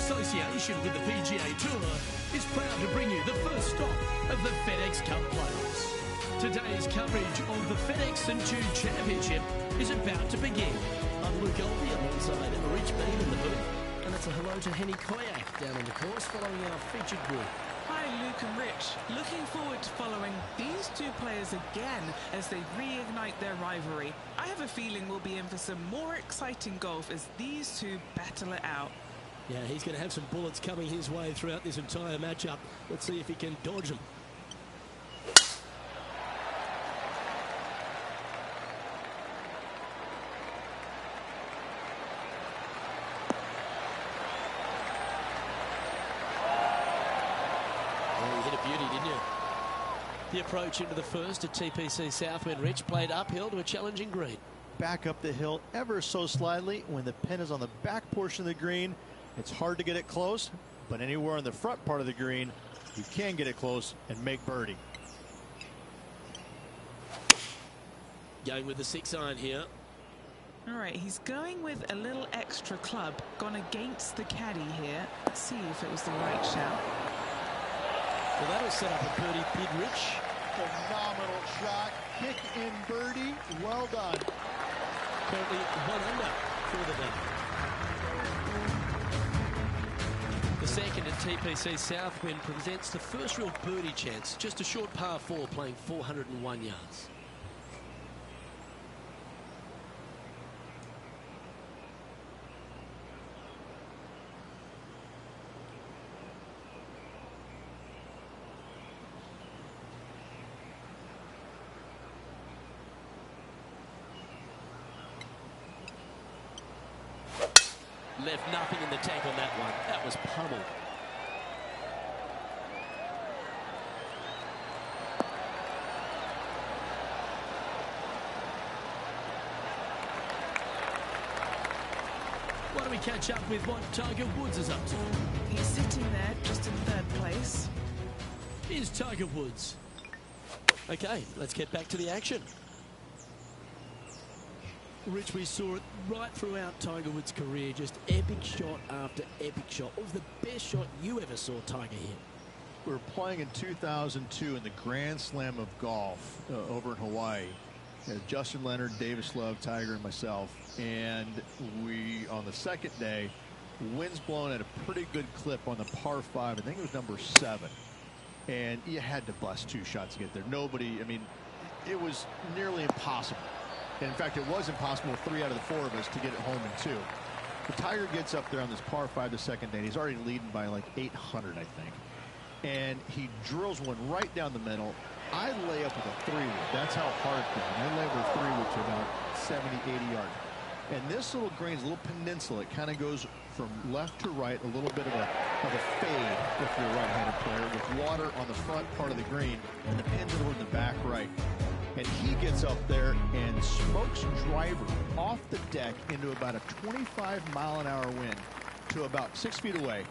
association with the PGA Tour, is proud to bring you the first stop of the FedEx Cup playoffs. Today's coverage of the FedEx St. Jude Championship is about to begin. I'm Luke Elby alongside Rich Bean in the booth. And it's a hello to Henny Koyak down on the course following our featured group. Hi Luke and Rich. Looking forward to following these two players again as they reignite their rivalry. I have a feeling we'll be in for some more exciting golf as these two battle it out. Yeah, he's going to have some bullets coming his way throughout this entire matchup. Let's see if he can dodge them. The approach into the first at TPC Southwind, Rich, played uphill to a challenging green. Back up the hill ever so slightly. When the pin is on the back portion of the green, it's hard to get it close, but anywhere on the front part of the green, you can get it close and make birdie. Going with the 6-iron here. All right, he's going with a little extra club, gone against the caddy here. Let's see if it was the right shout. Well, that'll set up a birdie bid, Rich. Phenomenal shot. Kick in birdie. Well done. Currently 1 under for the man. The second at TPC Southwind presents the first real birdie chance. Just a short par 4 playing 401 yards. Left nothing in the tank on that one. That was pummeled. Why don't we catch up with what Tiger Woods is up to? He's sitting there just in third place. Here's Tiger Woods. Okay, let's get back to the action. Rich, we saw it right throughout Tiger Woods' career, just epic shot after epic shot. What was the best shot you ever saw Tiger hit? We were playing in 2002 in the Grand Slam of golf over in Hawaii. Justin Leonard, Davis Love, Tiger, and myself. And we, on the second day, wind's blowing at a pretty good clip on the par 5. I think it was number 7. And you had to bust 2 shots to get there. Nobody, I mean, it was nearly impossible. In fact, it was impossible with 3 out of the 4 of us to get it home in 2. The Tiger gets up there on this par 5 the second day, and he's already leading by like 800, I think. And he drills one right down the middle. I lay up with a 3-wood. That's how hard it's been. I lay up with a 3-wood to about 70, 80 yards. And this little green's a little peninsula. It kind of goes from left to right, a little bit of a fade if you're a right-handed player, with water on the front part of the green, and the pins are in the back right. And he gets up there and smokes driver off the deck into about a 25-mile-an-hour wind to about 6 feet away.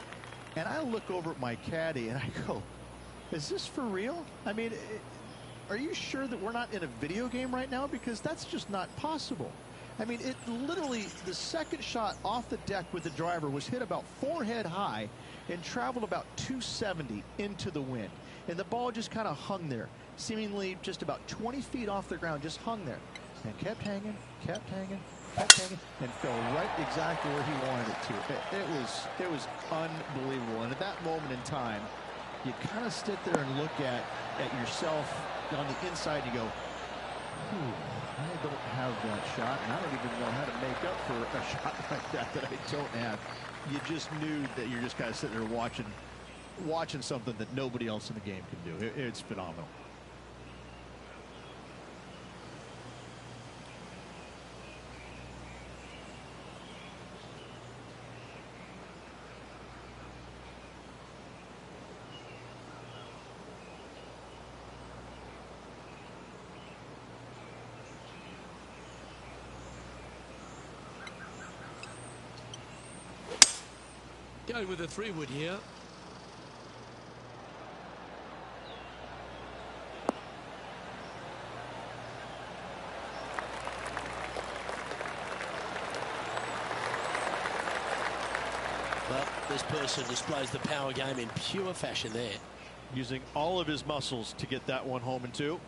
And I look over at my caddy and I go, is this for real? I mean, are you sure that we're not in a video game right now? Because that's just not possible. I mean, it literally, the second shot off the deck with the driver was hit about forehead high and traveled about 270 into the wind. And the ball just kind of hung there, seemingly just about 20 feet off the ground, just hung there. And kept hanging, kept hanging, kept hanging, and fell right exactly where he wanted it to. It was unbelievable. And at that moment in time, you kind of sit there and look at yourself on the inside and you go, I don't have that shot, and I don't even know how to make up for a shot like that I don't have. You just knew that you're just kind of sitting there watching something that nobody else in the game can do. It's phenomenal. Going with a 3-wood here. Well, This person displays the power game in pure fashion there. Using all of his muscles to get that one home and two.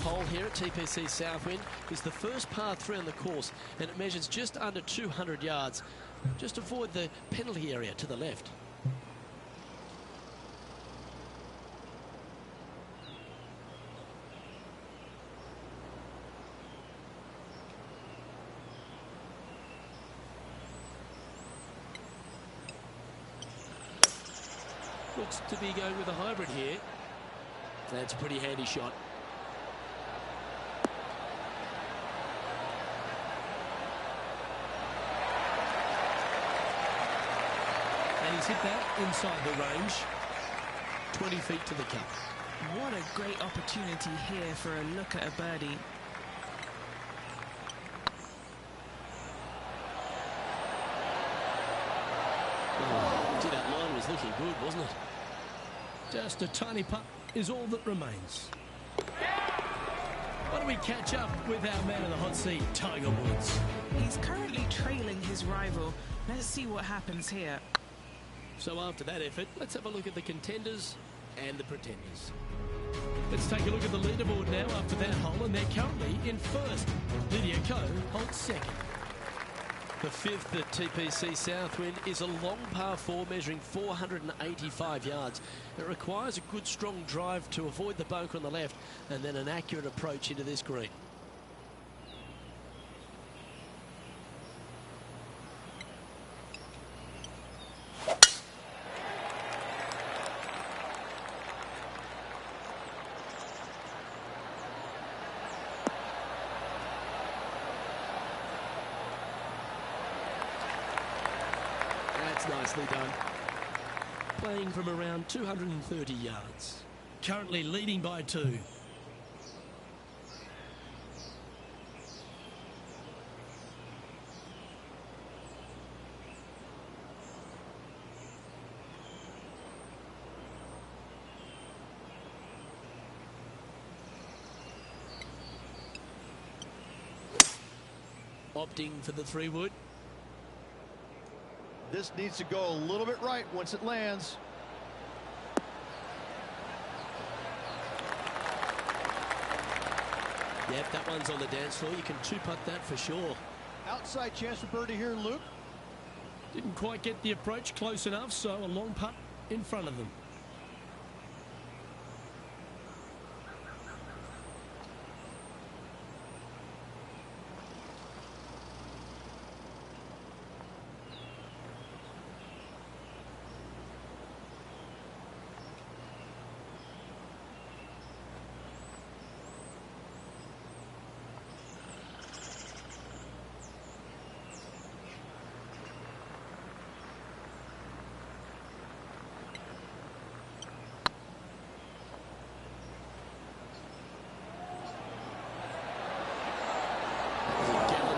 Hole here at TPC Southwind is the first par 3 on the course, and it measures just under 200 yards. Just avoid the penalty area to the left. Looks to be going with a hybrid here. That's a pretty handy shot. He's hit that inside the range. 20 feet to the cup. What a great opportunity here for a look at a birdie. Oh, that line was looking good, wasn't it? Just a tiny putt is all that remains. Why don't we catch up with our man in the hot seat, Tiger Woods? He's currently trailing his rival. Let's see what happens here. So after that effort, let's have a look at the contenders and the pretenders. Let's take a look at the leaderboard now after that hole, and they're currently in first. Lydia Ko holds second. The fifth at TPC Southwind is a long par 4 measuring 485 yards. It requires a good strong drive to avoid the bunker on the left and then an accurate approach into this green. Nicely done. Playing from around 230 yards. Currently leading by 2. Opting for the 3-wood. This needs to go a little bit right once it lands. Yep, that one's on the dance floor. You can 2-putt that for sure. Outside chance for birdie here, Luke. Didn't quite get the approach close enough, so a long putt in front of them.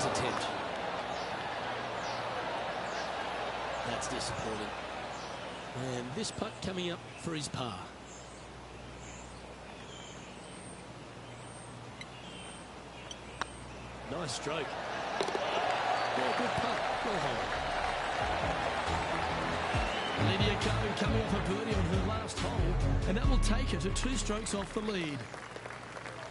Attempt. That's disappointing. And this putt coming up for his par. Nice stroke. Yeah, good putt. Well hole. Lydia Ko coming off a birdie on her last hole, and that will take her to 2 strokes off the lead.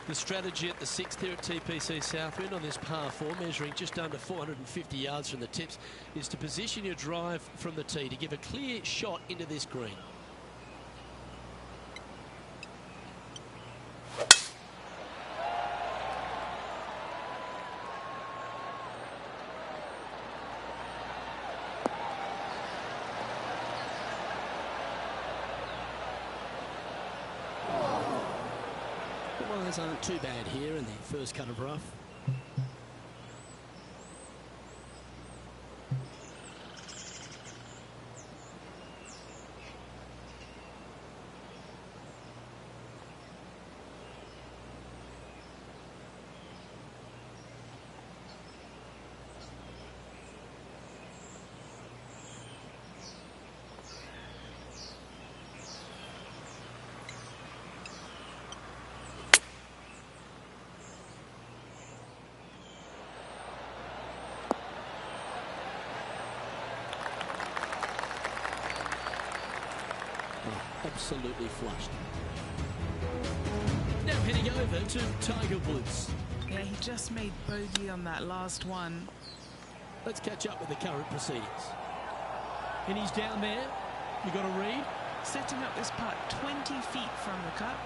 The strategy at the 6th here at TPC Southwind on this par 4, measuring just under 450 yards from the tips, is to position your drive from the tee to give a clear shot into this green. Otherwise aren't too bad here in the first cut of rough. Absolutely flushed. Now heading over to Tiger Woods. Yeah, he just made bogey on that last one. Let's catch up with the current proceedings. And he's down there. You got to read. Setting up this putt 20 feet from the cup.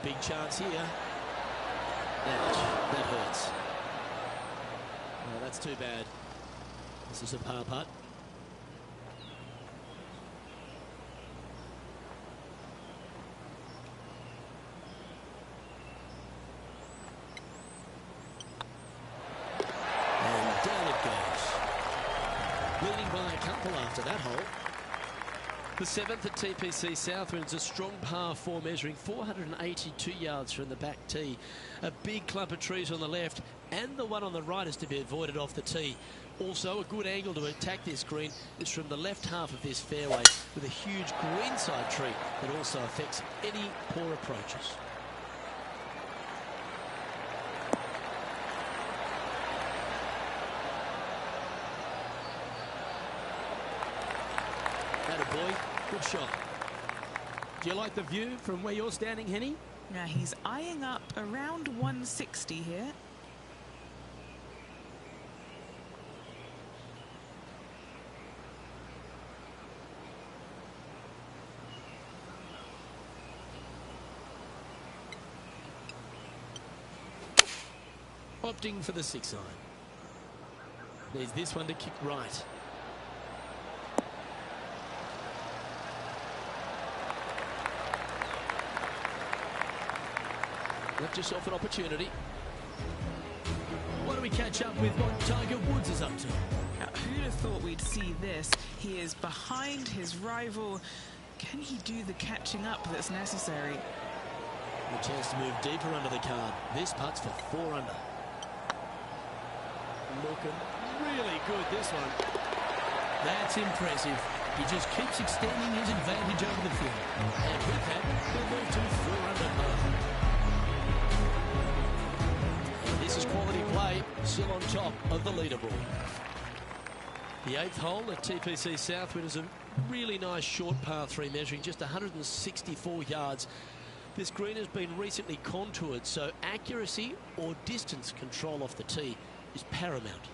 Big chance here. Ouch, that hurts. Oh, that's too bad. This is a par putt. And down it goes. Leading by a couple after that hole. The seventh at TPC Southwind's a strong par 4 measuring 482 yards from the back tee. A big clump of trees on the left and the one on the right is to be avoided off the tee. Also a good angle to attack this green is from the left half of this fairway with a huge greenside tree that also affects any poor approaches. Attaboy, good shot. Do you like the view from where you're standing, Henny? Now he's eyeing up around 160 here. Opting for the 6 iron. There's this one to kick right. Left yourself an opportunity. Why don't we catch up with what Tiger Woods is up to? Now, who'd have thought we'd see this? He is behind his rival. Can he do the catching up that's necessary? A chance to move deeper under the card. This putt's for 4 under. Looking really good, this one. That's impressive. He just keeps extending his advantage over the field. And with that, we'll move to 4 under par. And this is quality play, still on top of the leaderboard. The 8th hole at TPC Southwind is a really nice short par 3 measuring just 164 yards. This green has been recently contoured, so accuracy or distance control off the tee is paramount.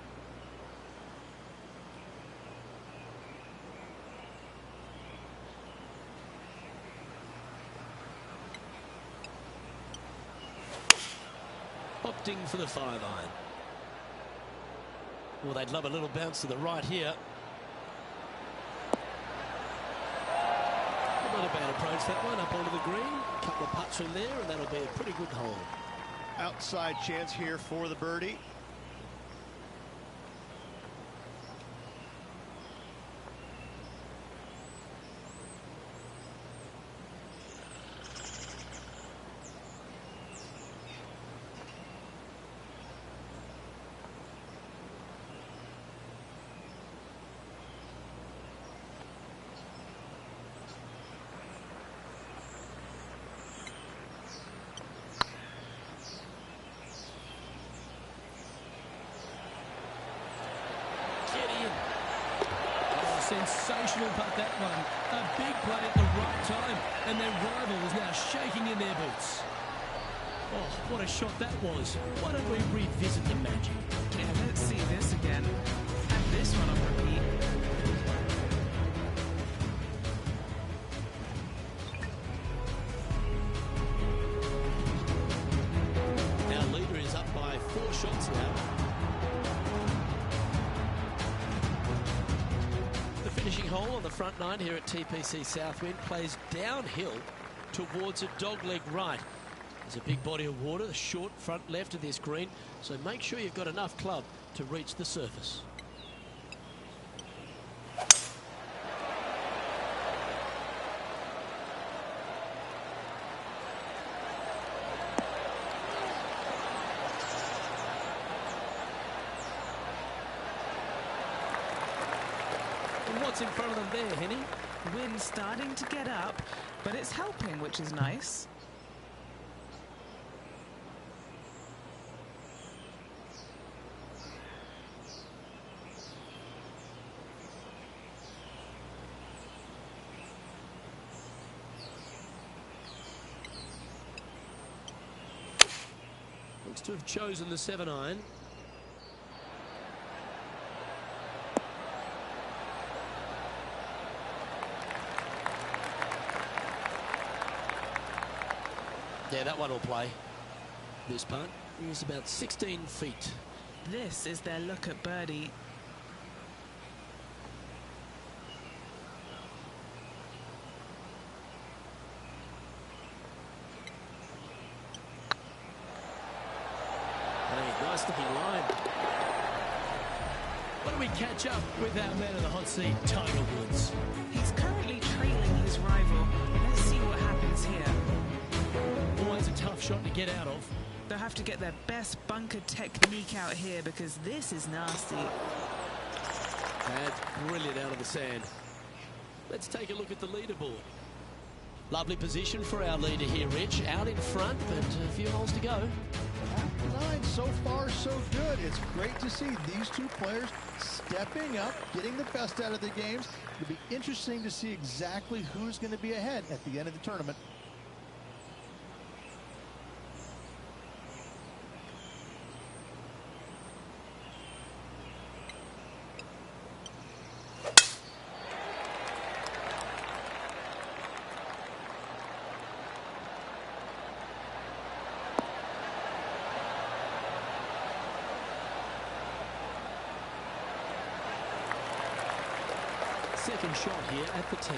Opting for the 5 iron. Well, they'd love a little bounce to the right here. Not a bad approach, that one, up onto the green. A couple of putts from there, and that'll be a pretty good hole. Outside chance here for the birdie. Sensational putt, that one. A big play at the right time, and their rival is now shaking in their boots. Oh, what a shot that was. Why don't we revisit the magic? Yeah, let's see this again. And this one on repeat. Our leader is up by 4 shots now. The finishing hole on the front nine here at TPC Southwind plays downhill towards a dogleg right. There's a big body of water, the short front left of this green, so make sure you've got enough club to reach the surface. What's in front of them there, Henny? Wind starting to get up, but it's helping, which is nice. Looks to have chosen the 7-iron. Yeah, that one will play. This putt is about 16 feet. This is their look at birdie. Hey, nice looking line. Why don't we catch up with our man in the hot seat, Tiger Woods? He's currently trailing his rival. Let's see what happens here. Always a tough shot to get out of. They'll have to get their best bunker technique out here because this is nasty. That's brilliant out of the sand. Let's take a look at the leaderboard. Lovely position for our leader here, Rich. Out in front, but a few holes to go. After 9, so far so good. It's great to see these two players stepping up, getting the best out of the games. It'll be interesting to see exactly who's going to be ahead at the end of the tournament. Second shot here at the 10th.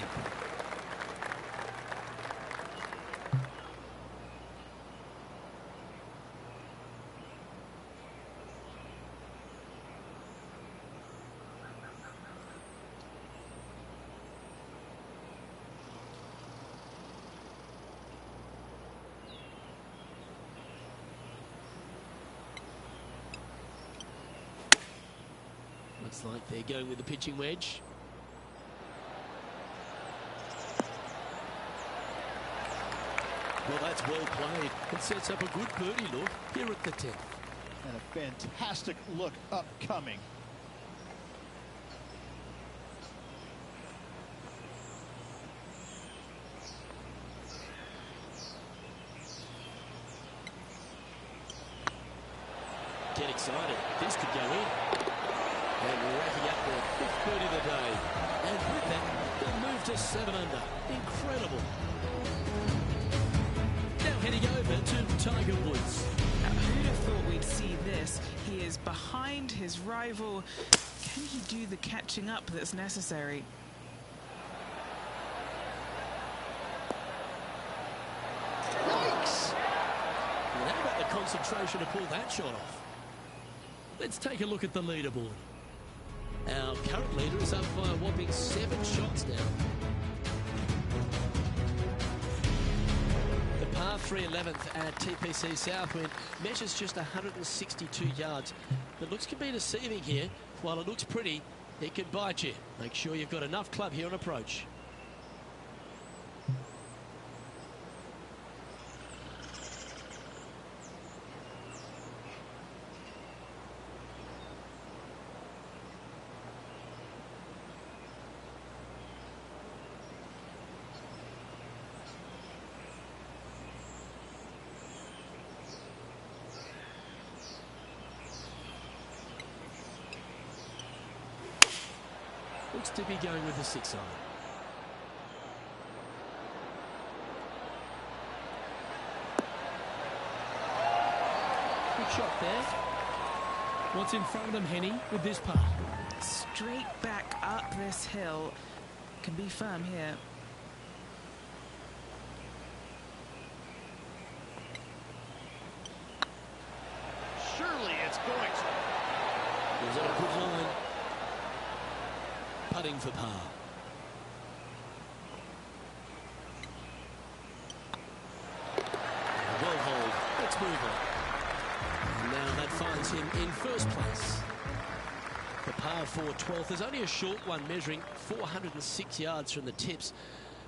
Looks like they're going with the pitching wedge. Well, that's well played. It sets up a good birdie look here at the 10th. And a fantastic look upcoming. Get excited. This could go in. And racking up their 5th birdie of the day. And with that, they'll move to 7 under. Incredible. Now heading over to Tiger Woods. Now, who'd have thought we'd see this? He is behind his rival. Can he do the catching up that's necessary? Yikes! Well, how about the concentration to pull that shot off? Let's take a look at the leaderboard. Our current leader is up by a whopping 7 shots now. The par 3 11th at TPC Southwind measures just 162 yards. But looks can be deceiving here. While it looks pretty, it can bite you. Make sure you've got enough club here on approach. Looks to be going with the 6-iron. Good shot there. What's in front of them, Henny, with this putt? straight back up this hill. Can be firm here. Surely it's going to. Was it a good line? Putting for par. Well hold. Let's move on. And now that finds him in first place. The par 4 12th. There's only a short one measuring 406 yards from the tips.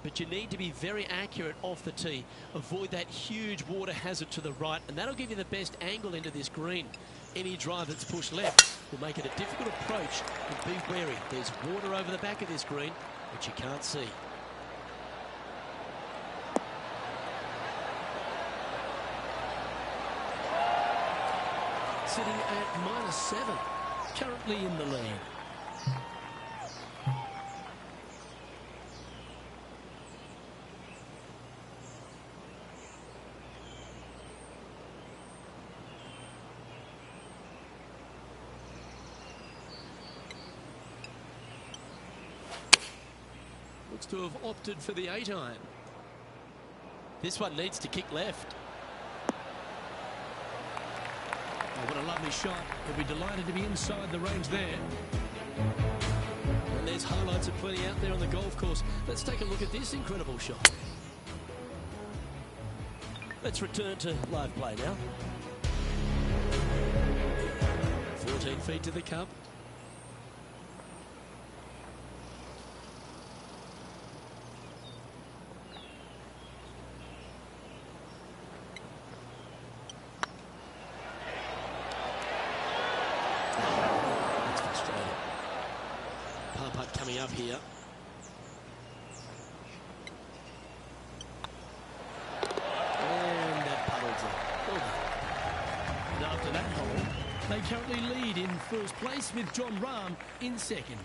But you need to be very accurate off the tee. Avoid that huge water hazard to the right, and that'll give you the best angle into this green. Any drive that's pushed left will make it a difficult approach, and be wary. There's water over the back of this green, which you can't see. Sitting at -7, currently in the lead. Looks to have opted for the 8-iron. This one needs to kick left. Oh, what a lovely shot. He'll be delighted to be inside the range there. And there's highlights of plenty out there on the golf course. Let's take a look at this incredible shot. Let's return to live play now. 14 feet to the cup. Putt coming up here. And that puddles it. And after that hole, they currently lead in first place with John Rahm in second.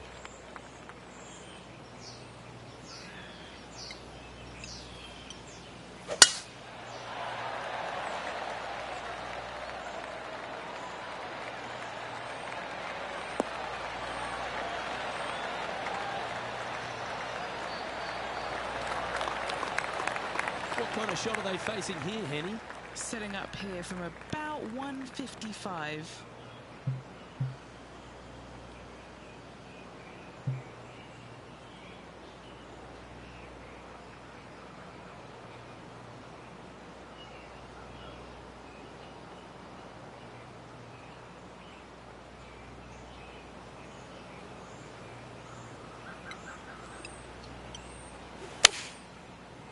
What kind of shot are they facing here, Henny? Setting up here from about 155.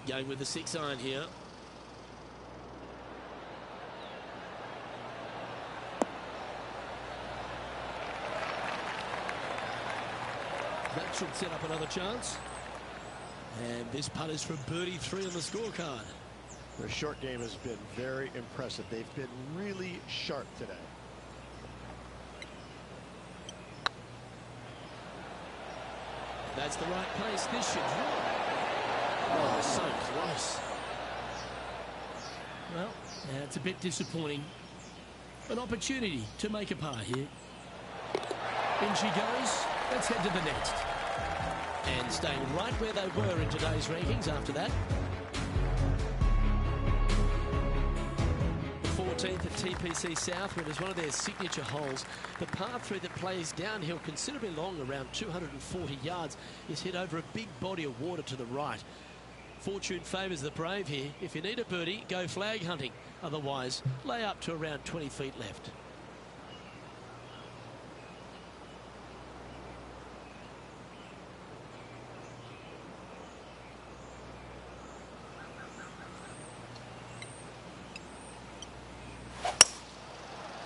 Going with the 6-iron here. That should set up another chance. And this putt is for birdie 3 on the scorecard. Their short game has been very impressive. They've been really sharp today. That's the right place. This should run. Oh, so close. Well, it's a bit disappointing. An opportunity to make a par here. In she goes. Let's head to the next. And staying right where they were in today's rankings after that. The 14th at TPC Southwind is one of their signature holes. The par 3 that plays downhill considerably long, around 240 yards, is hit over a big body of water to the right. Fortune favours the brave here. If you need a birdie, go flag hunting. Otherwise, lay up to around 20 feet left.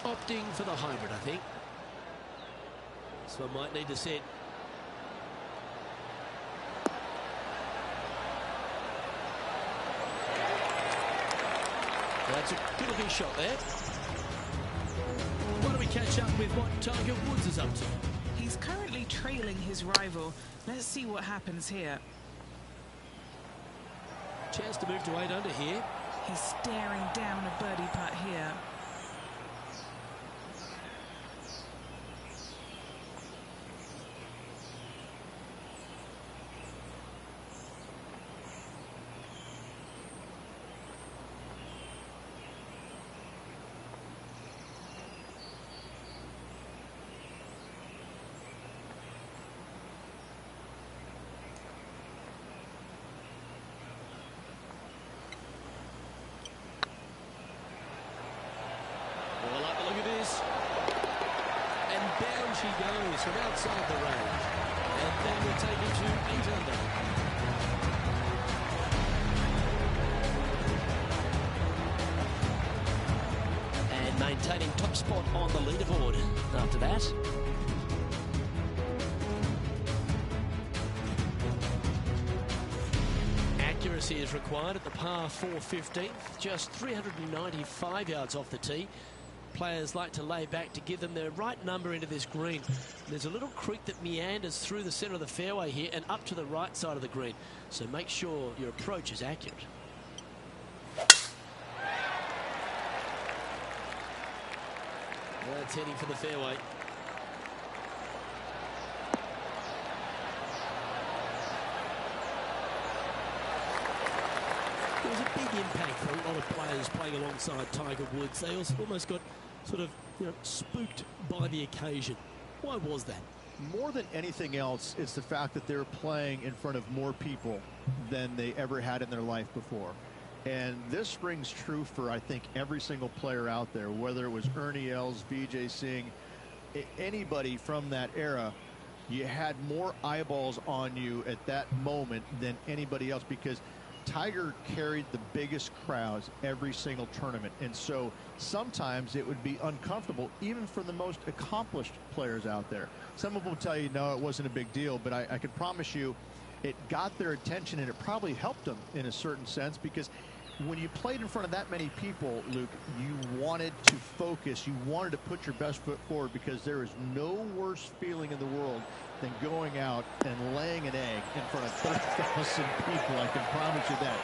Opting for the hybrid, I think. So I might need to set. That's a good-looking shot there. Why don't we catch up with what Tiger Woods is up to? He's currently trailing his rival. Let's see what happens here. Chance to move to 8 under here. He's staring down a birdie putt here. she goes from outside the range. And then we'll take it to 8 under. And maintaining top spot on the leaderboard after that. Accuracy is required at the par 4 15th, just 395 yards off the tee. Players like to lay back to give them their right number into this green. There's a little creek that meanders through the centre of the fairway here and up to the right side of the green. So make sure your approach is accurate. That's heading for the fairway. There was a big impact for a lot of players playing alongside Tiger Woods. They also almost got sort of, spooked by the occasion. Why was that? More than anything else, it's the fact that they're playing in front of more people than they ever had in their life before. And this rings true for, I think, every single player out there, whether it was Ernie Els, Vijay Singh, anybody from that era. You had more eyeballs on you at that moment than anybody else, because Tiger carried the biggest crowds every single tournament. And so sometimes it would be uncomfortable, even for the most accomplished players out there. Some of them will tell you, no, it wasn't a big deal, but I can promise you it got their attention, and it probably helped them in a certain sense, because when you played in front of that many people, Luke, you wanted to focus. You wanted to put your best foot forward, because there is no worse feeling in the world than going out and laying an egg in front of 30,000 people. I can promise you that.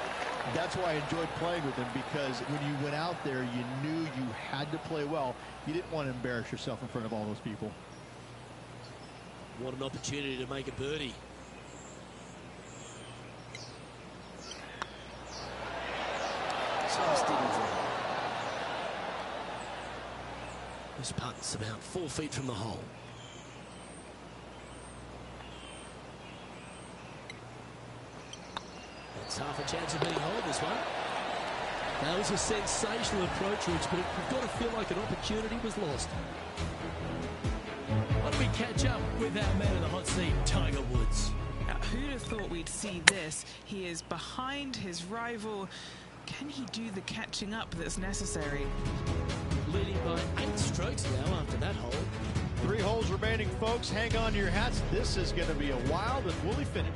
That's why I enjoyed playing with him, because when you went out there, you knew you had to play well. You didn't want to embarrass yourself in front of all those people. What an opportunity to make a birdie. Just didn't draw. This putt's about 4 feet from the hole. It's half a chance of being holed, this one. That was a sensational approach, Rich, but you've got to feel like an opportunity was lost. Why don't we catch up with our man in the hot seat, Tiger Woods? Now, who'd have thought we'd see this? He is behind his rival. Can he do the catching up that's necessary? Leading by 8 strokes now after that hole. 3 holes remaining, folks. Hang on to your hats. This is going to be a wild and woolly finish.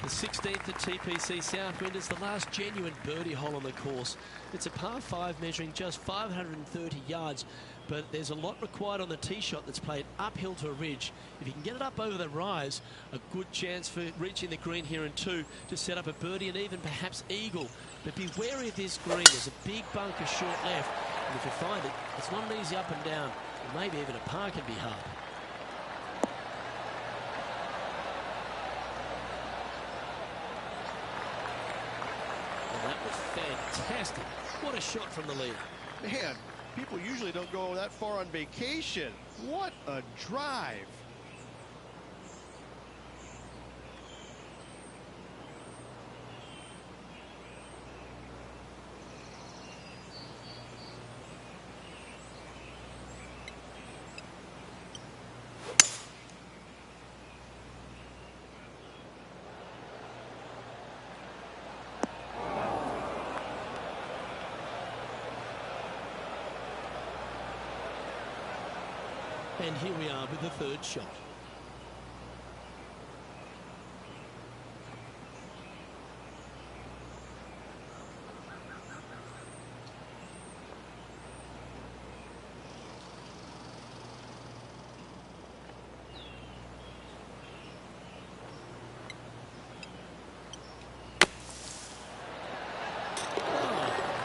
The 16th at TPC Southwind is the last genuine birdie hole on the course. It's a par 5 measuring just 530 yards, but there's a lot required on the tee shot that's played uphill to a ridge. If you can get it up over the rise, a good chance for reaching the green here in 2 to set up a birdie and even perhaps eagle. But be wary of this green. There's a big bunker short left, and if you find it, it's not an easy up and down, or maybe even a par can be hard. That was fantastic. What a shot from the lead. Man, people usually don't go that far on vacation. What a drive. And here we are with the 3rd shot.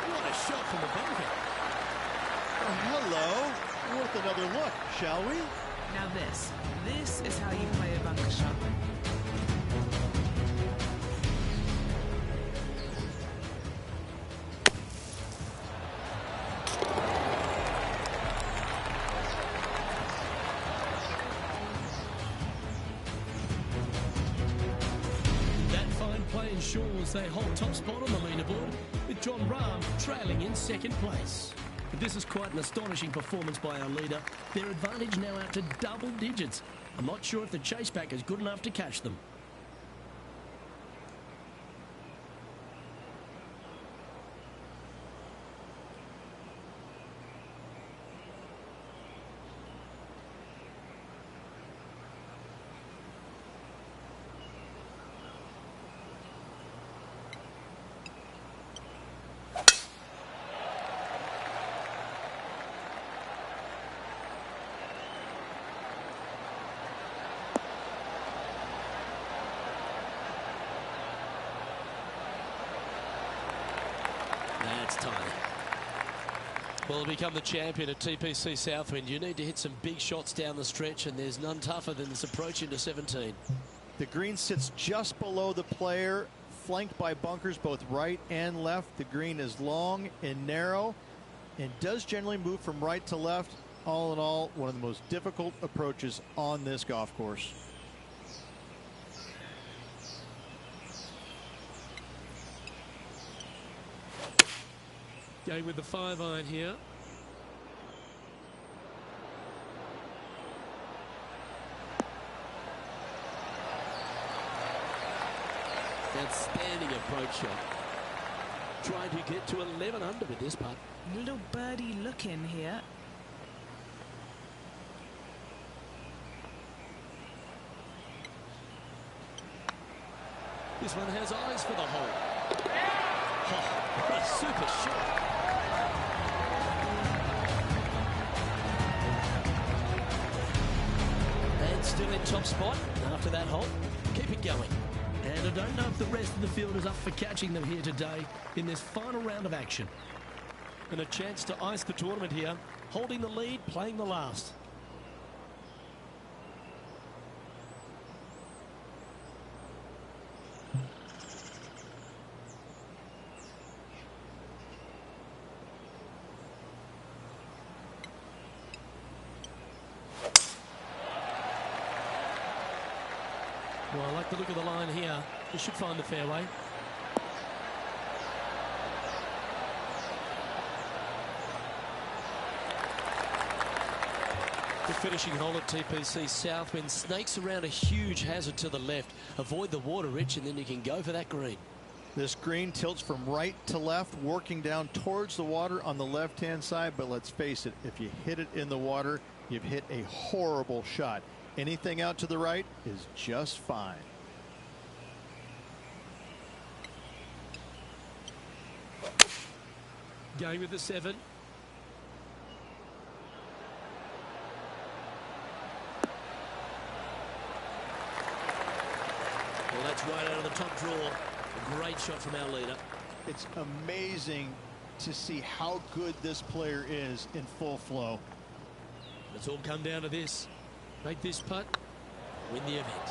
What a shot from the bunker. Hello. Worth another look, shall we? Now this is how you play a bunker shot. That fine play ensures they hold top spot on the leaderboard, with John Rahm trailing in 2nd place. But this is quite an astonishing performance by our leader. Their advantage now out to double digits. I'm not sure if the chase pack is good enough to catch them. That's tight. Well, to become the champion at TPC Southwind, you need to hit some big shots down the stretch, and there's none tougher than this approach into 17. The green sits just below the player, flanked by bunkers both right and left. The green is long and narrow and does generally move from right to left. All in all, one of the most difficult approaches on this golf course. Going with the 5-iron here. Outstanding approach shot. Trying to get to 11 under with this putt. Little birdie look in here. This one has eyes for the hole. Oh, what a super shot. And still in top spot after that hole. Keep it going. And I don't know if the rest of the field is up for catching them here today in this final round of action. And a chance to ice the tournament here. Holding the lead, playing the last. Well, I like the look of the line here. We should find the fairway. The finishing hole at TPC Southwind snakes around a huge hazard to the left. Avoid the water, Rich, and then you can go for that green. This green tilts from right to left, working down towards the water on the left-hand side. But let's face it, if you hit it in the water, you've hit a horrible shot. Anything out to the right is just fine. Going with the 7. Well, that's right out of the top draw. A great shot from our leader. It's amazing to see how good this player is in full flow. It's all come down to this. Make this putt, win the event.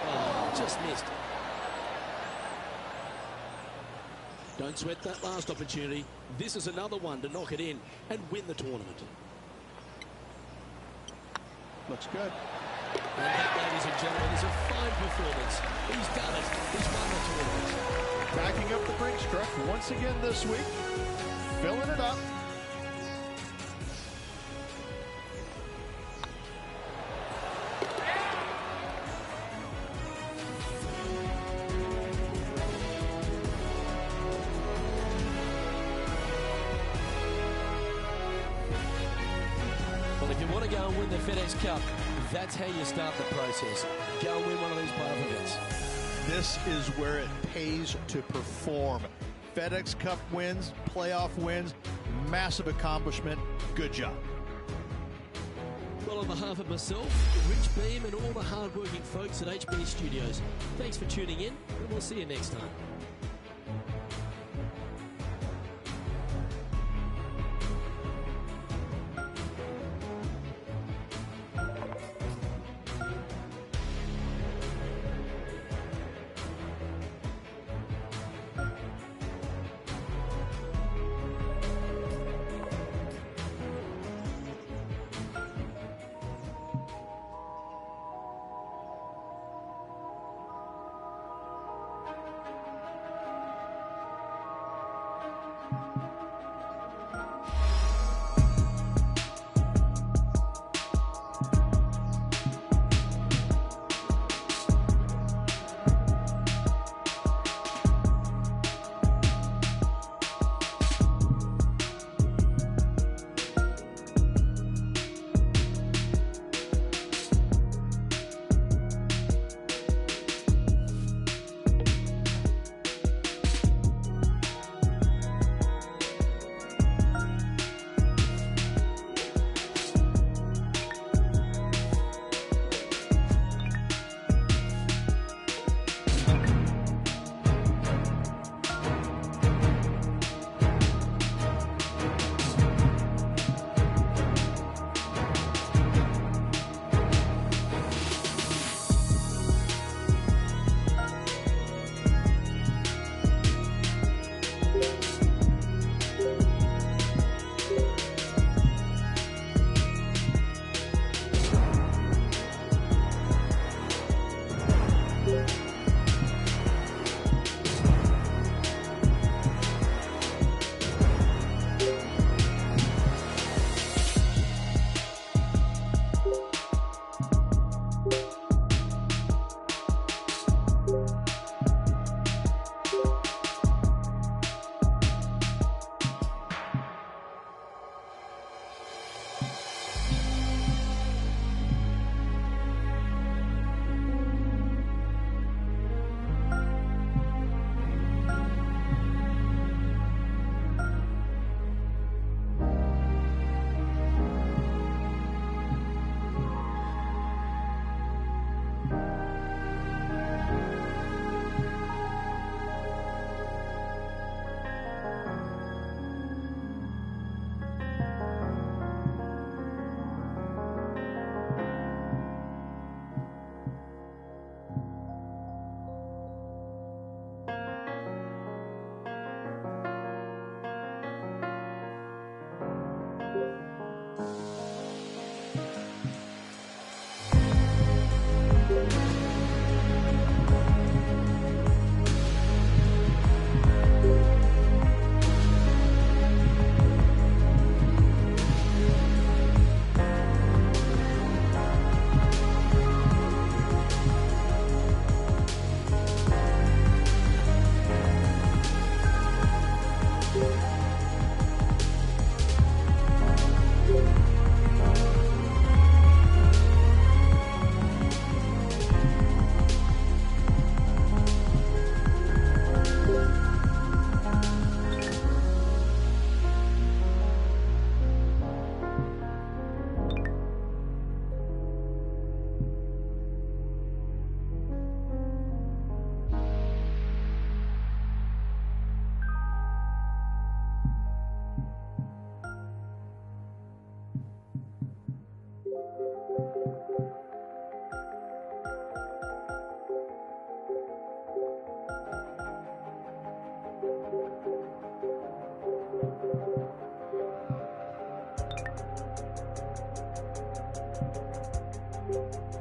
Oh, just missed. Don't sweat that last opportunity. This is another one to knock it in and win the tournament. Looks good. And that, ladies and gentlemen, is a fine performance. He's done it. He's won the tournament. Backing up the Brinks truck once again this week. Filling it up. Well, if you want to go and win the FedEx Cup, that's how you start the process. Go and win one of these playoff events. This is where it pays to perform. FedEx Cup wins, playoff wins, massive accomplishment. Good job. Well, on behalf of myself, Rich Beam, and all the hard-working folks at HB Studios, thanks for tuning in, and we'll see you next time. Bye.